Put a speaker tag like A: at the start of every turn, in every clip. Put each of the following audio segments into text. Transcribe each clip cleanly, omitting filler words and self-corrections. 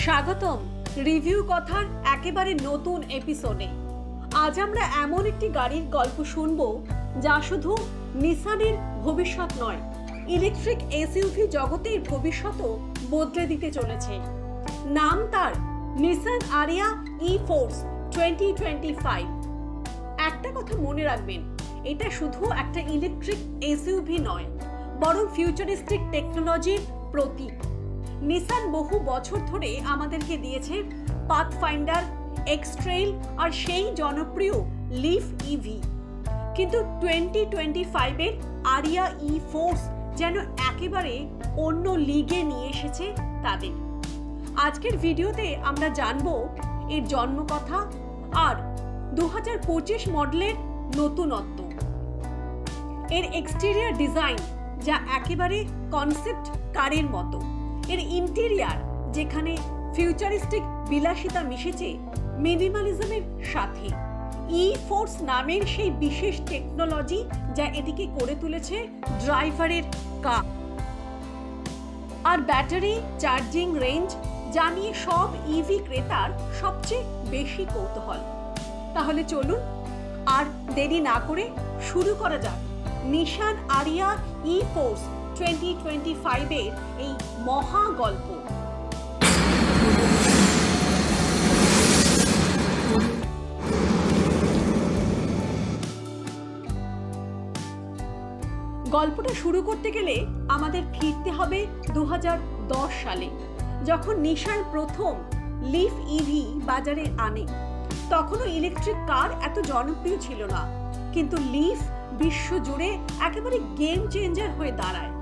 A: স্বাগতম রিভিউ কথার একেবারে নতুন এপিসোডে। আজ আমরা এমন একটি গাড়ির গল্প শুনবো যা শুধু নিসানের ভবিষ্যৎ নয়, ইলেকট্রিক এসইউভি জগতের ভবিষ্যৎও বদলে দিতে চলেছে। নাম তার নিসান আরিয়া ই-ফোর্স 2025। একটা কথা মনে রাখবেন, এটা শুধু একটা ইলেকট্রিক এসইউভি নয়, বরং ফিউচারিস্টিক টেকনোলজির প্রতীক। নিসান বহু বছর ধরে আমাদেরকে দিয়েছে পাথফাইন্ডার, এক্স-ট্রেইল আর সেই জনপ্রিয় লিফ ইভি, কিন্তু 2025-এর আরিয়া ই-ফোর্স যেন একেবারে অন্য লিগে নিয়ে এসেছে তাদের। আজকের ভিডিওতে আমরা জানবো এর জন্মকথা আর 2025 মডেলের নতুনত্ব, এর এক্সটেরিয়র ডিজাইন যা একেবারে কনসেপ্ট কারের মতো, এর ইন্টেরিয়ার যেখানে ফিউচারিস্টিক বিলাসিতা মিশেছে মিনিমালিজমের সাথে, ই-ফোর্স নামের সেই বিশেষ টেকনোলজি যা এটিকে করে তুলেছে ড্রাইভারের কার, আর ব্যাটারি চার্জিং রেঞ্জ যা নিয়ে সব ইভি ক্রেতার সবচেয়ে বেশি কৌতূহল। তাহলে চলুন আর দেরি না করে শুরু করা যাক নিসান আরিয়া ই-ফোর্স 2025-এর এই মহা গল্প। গল্পটা শুরু করতে গেলে আমাদের ফিরতে হবে 2010 সালে, যখন নিসান প্রথম লিফ ইভি বাজারে আনে। তখনও ইলেকট্রিক কার এত জনপ্রিয় ছিল না, কিন্তু লিফ বিশ্ব জুড়ে একেবারে গেম চেঞ্জার হয়ে দাঁড়ায়।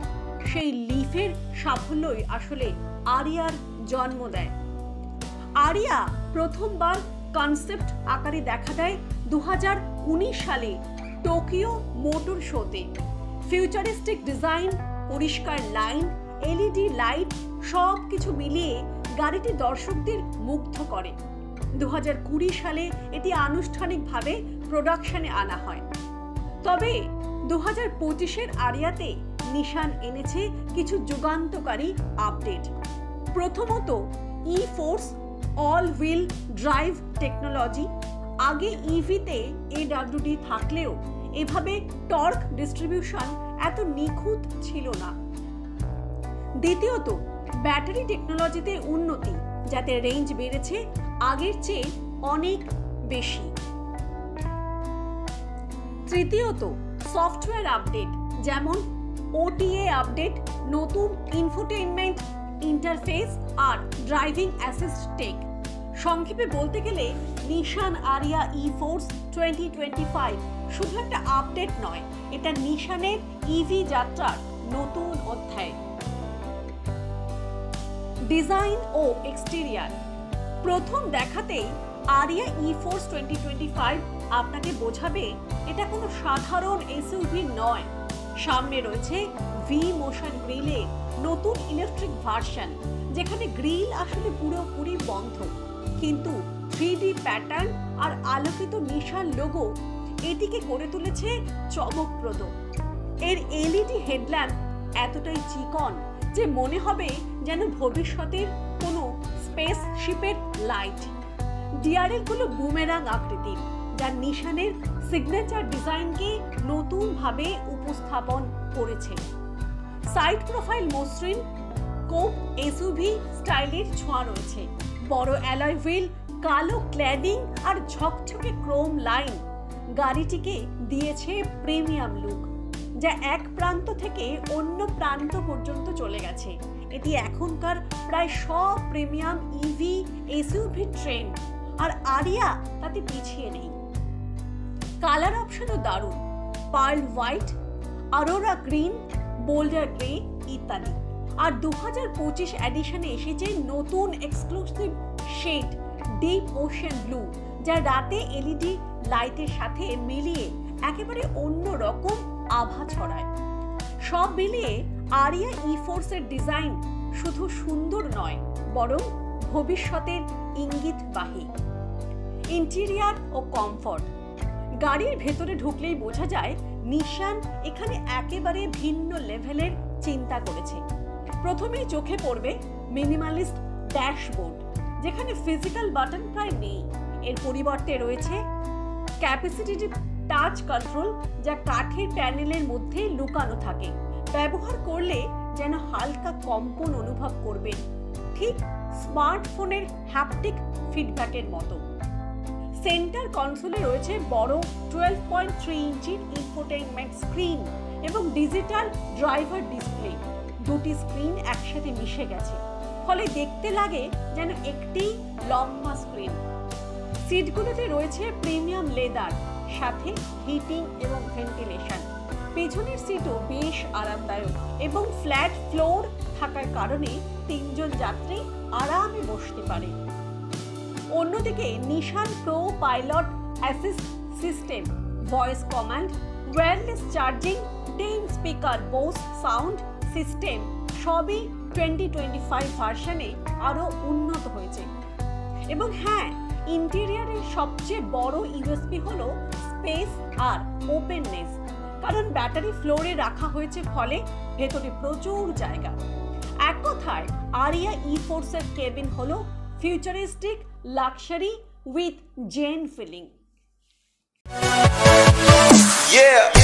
A: সেই লিফের সাফল্যই আসলে আরিয়ার জন্ম দেয়। আরিয়া প্রথমবার কনসেপ্ট আকারে দেখা দেয় 2019 সালে টোকিও মোটর শোতে। ফিউচারিস্টিক ডিজাইন, পরিষ্কার লাইন, এলইডি লাইট সব কিছু মিলিয়ে গাড়িটি দর্শকদের মুগ্ধ করে। 2020 সালে এটি আনুষ্ঠানিকভাবে প্রোডাকশনে আনা হয়। তবে 2025-এর আরিয়াতে নিসান এনেছে কিছু যুগান্তকারী আপডেট। প্রথমত, ই-ফোর্স অল হুইল ড্রাইভ টেকনোলজি। আগে ইভিতে AWD থাকলেও এভাবে টর্ক ডিস্ট্রিবিউশন এত নিখুঁত ছিল না। দ্বিতীয়ত, ব্যাটারি টেকনোলজিতে উন্নতি, যাতে রেঞ্জ বেড়েছে আগের চেয়ে অনেক বেশি। তৃতীয়ত, সফটওয়্যার আপডেট, যেমন OTA আপডেট, নতুন ইনফোটেইনমেন্ট ইন্টারফেস আর ড্রাইভিং অ্যাসিস্ট টেক। সংক্ষেপে বলতে গেলে নিসান আরিয়া ই-ফোর্স 2025 শুধু একটা আপডেট নয়, এটা নিসানের ইভি যাত্রার নতুন অধ্যায়। ডিজাইন ও এক্সটেরিয়ার। প্রথম দেখাতেই আরিয়া ই-ফোর্স 2025 আপনাকে বোঝাবে এটা কোনো সাধারণ এসইউভি নয়। সামনে রয়েছে ভি মোশন গ্রিলের নতুন ইলেকট্রিক ভার্সন, যেখানে গ্রিল আসলে পুরোপুরি বন্ধ, কিন্তু 3D প্যাটার্ন আর আলোকিত নিসান লোগো এটিকে করে তুলেছে চমকপ্রদ। এর এলইডি হেডল্যাম্প এতটাই চিকন যে মনে হবে যেন ভবিষ্যতের কোনো স্পেসশিপের লাইট। ডিআরএল গুলো বুমেরাং আকৃতির, যা নিসানের সিগনেচার ডিজাইনকে নতুনভাবে উপস্থাপন করেছে। সাইড প্রোফাইল মসৃণ কোপ এসইউভি স্টাইলের ছোঁয়া রয়েছে। বড় অ্যালয় হুইল, কালো ক্ল্যাডিং আর ঝকঝকে ক্রোম লাইন গাড়িটিকে দিয়েছে প্রিমিয়াম লুক, যা এক প্রান্ত থেকে অন্য প্রান্ত পর্যন্ত চলে গেছে। এটি এখনকার প্রায় সব প্রিমিয়াম ইভি এসইউভি ট্রেন্ড, আর আরিয়া তাতে পিছিয়ে নেই। কালার অপশনও দারুণ, pearl white, aurora green, boulder grey ইত্যাদি। আর 2025 এডিশনে এসেছে নতুন exclusive shade deep ocean blue, যা রাতে এলইডি লাইটের সাথে মিলিয়ে একেবারে অন্য রকম আভা ছড়ায়। সব মিলিয়ে আরিয়া ই-ফোর্সের ডিজাইন শুধু সুন্দর নয়, বরং ভবিষ্যতের ইঙ্গিতবাহী। ইন্টেরিয়ার ও কমফর্ট। গাড়ির ভেতরে ঢুকলেই বোঝা যায় নিসান এখানে একেবারে ভিন্ন লেভেলের চিন্তা করেছে। প্রথমেই চোখে পড়বে মিনিমালিস্ট ড্যাশবোর্ড, যেখানে ফিজিক্যাল বাটন প্রায় নেই। এর পরিবর্তে রয়েছে ক্যাপাসিটিভ টাচ কন্ট্রোল, যা কাঠের প্যানেলের মধ্যে লুকানো থাকে। ব্যবহার করলে যেন হালকা কম্পন অনুভব করবেন, ঠিক স্মার্টফোনের হ্যাপটিক ফিডব্যাকের মতো। সেন্টার কনসোলে রয়েছে বড় 12.3 ইঞ্চির ইনফোটেইনমেন্ট স্ক্রিন এবং ডিজিটাল ড্রাইভার ডিসপ্লে। দুটি স্ক্রিন একসাথে মিশে গেছে, ফলে দেখতে লাগে যেন একটি লম্বা স্ক্রিন। সিটগুলোতে রয়েছে প্রিমিয়াম লেদার, সাথে হিটিং এবং ভেন্টিলেশন। পেছনের সিটও বেশ আরামদায়ক এবং ফ্ল্যাট ফ্লোর থাকার কারণে 3 জন যাত্রী আরামে বসতে পারে। অন্যদিকে Nissan pro pilot assist system, voice command, wireless charging, 10 speaker Bose sound system সবই 2025 ভার্সনে আরও উন্নত হয়েছে। এবং হ্যাঁ, ইন্টেরিয়ারের সবচেয়ে বড় ইউএসপি হলো স্পেস আর ওপেননেস, কারণ ব্যাটারি ফ্লোরে রাখা হয়েছে, ফলে ভেতরে প্রচুর জায়গা। এক কথায় আরিয়া ই-ফোর্সের কেবিন হলো futuristic luxury with zen feeling.
B: Yeah.